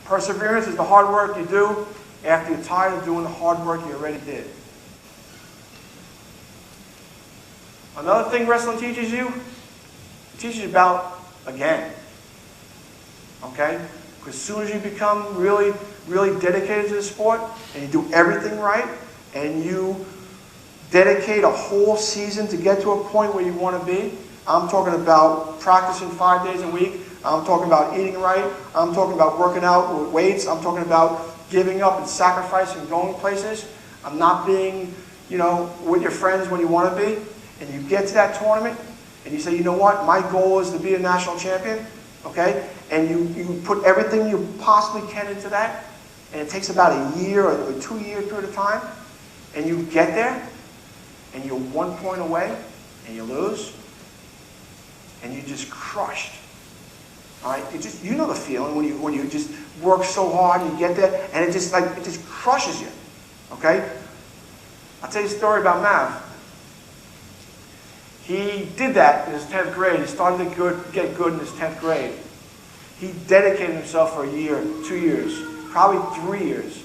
Perseverance is the hard work you do after you're tired of doing the hard work you already did. Another thing wrestling teaches you, it teaches you about again. Okay? Because as soon as you become really, really dedicated to the sport, and you do everything right, and you dedicate a whole season to get to a point where you want to be, I'm talking about practicing 5 days a week, I'm talking about eating right, I'm talking about working out with weights, I'm talking about giving up and sacrificing going places. I'm not being, with your friends when you want to be, and you get to that tournament, and you say, you know what, my goal is to be a national champion, okay? And you put everything you possibly can into that, and it takes about a year or a 2 year period of time, and you get there, and you're 1 point away, and you lose, and you're just crushed. All right, you know the feeling when you just work so hard and you get there, and it just crushes you. Okay, I'll tell you a story about Mav. He did that in his 10th grade. He started to get good in his 10th grade. He dedicated himself for a year, 2 years, probably 3 years.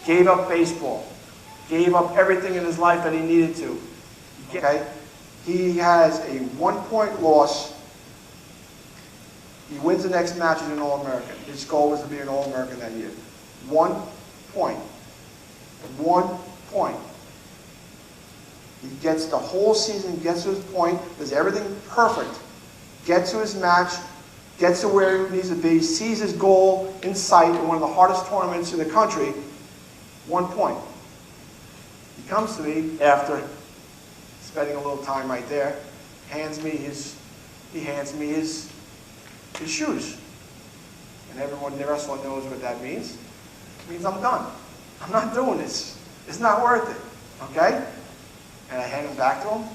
Gave up baseball. Gave up everything in his life that he needed to. Okay, he has a 1 point loss. He wins the next match as an All-American. His goal was to be an All-American that year. 1 point. 1 point. He gets the whole season, gets to his point, does everything perfect, gets to his match, gets to where he needs to be, sees his goal in sight in one of the hardest tournaments in the country. 1 point. He comes to me after spending a little time right there, hands me his shoes. And everyone in the wrestling knows what that means. It means I'm done. I'm not doing this. It's not worth it. Okay? And I hand them back to him,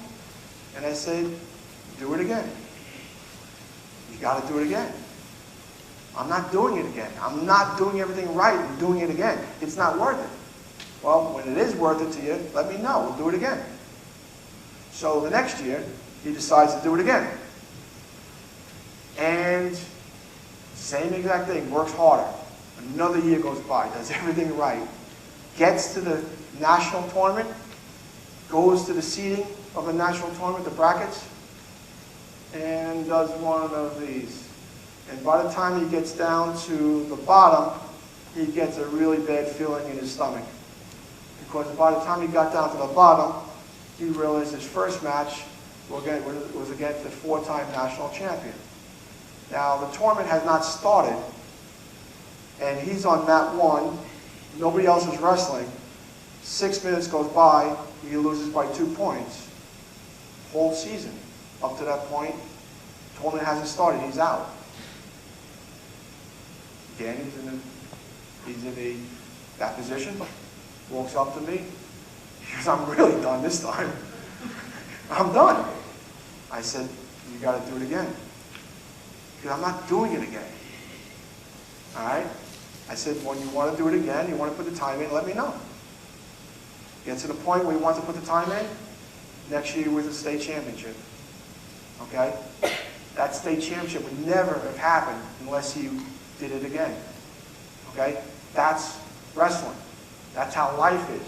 and I said, do it again. You got to do it again. I'm not doing it again. I'm not doing everything right and doing it again. It's not worth it. Well, when it is worth it to you, let me know. We'll do it again. So the next year, he decides to do it again. And same exact thing, works harder. Another year goes by, does everything right. Gets to the national tournament, goes to the seeding of the national tournament, the brackets, and does one of these. And by the time he gets down to the bottom, he gets a really bad feeling in his stomach. Because by the time he got down to the bottom, he realized his first match was against the 4-time national champion. Now, the tournament has not started, and he's on mat 1. Nobody else is wrestling. 6 minutes goes by, he loses by 2 points. Whole season. Up to that point, the tournament hasn't started, he's out. Again, he's in that position, walks up to me. He goes, I'm really done this time. I'm done. I said, you got to do it again. Because I'm not doing it again. All right? I said, when you want to do it again, you want to put the time in, let me know. Get to the point where you want to put the time in, next year was a state championship. Okay? That state championship would never have happened unless you did it again. Okay? That's wrestling. That's how life is.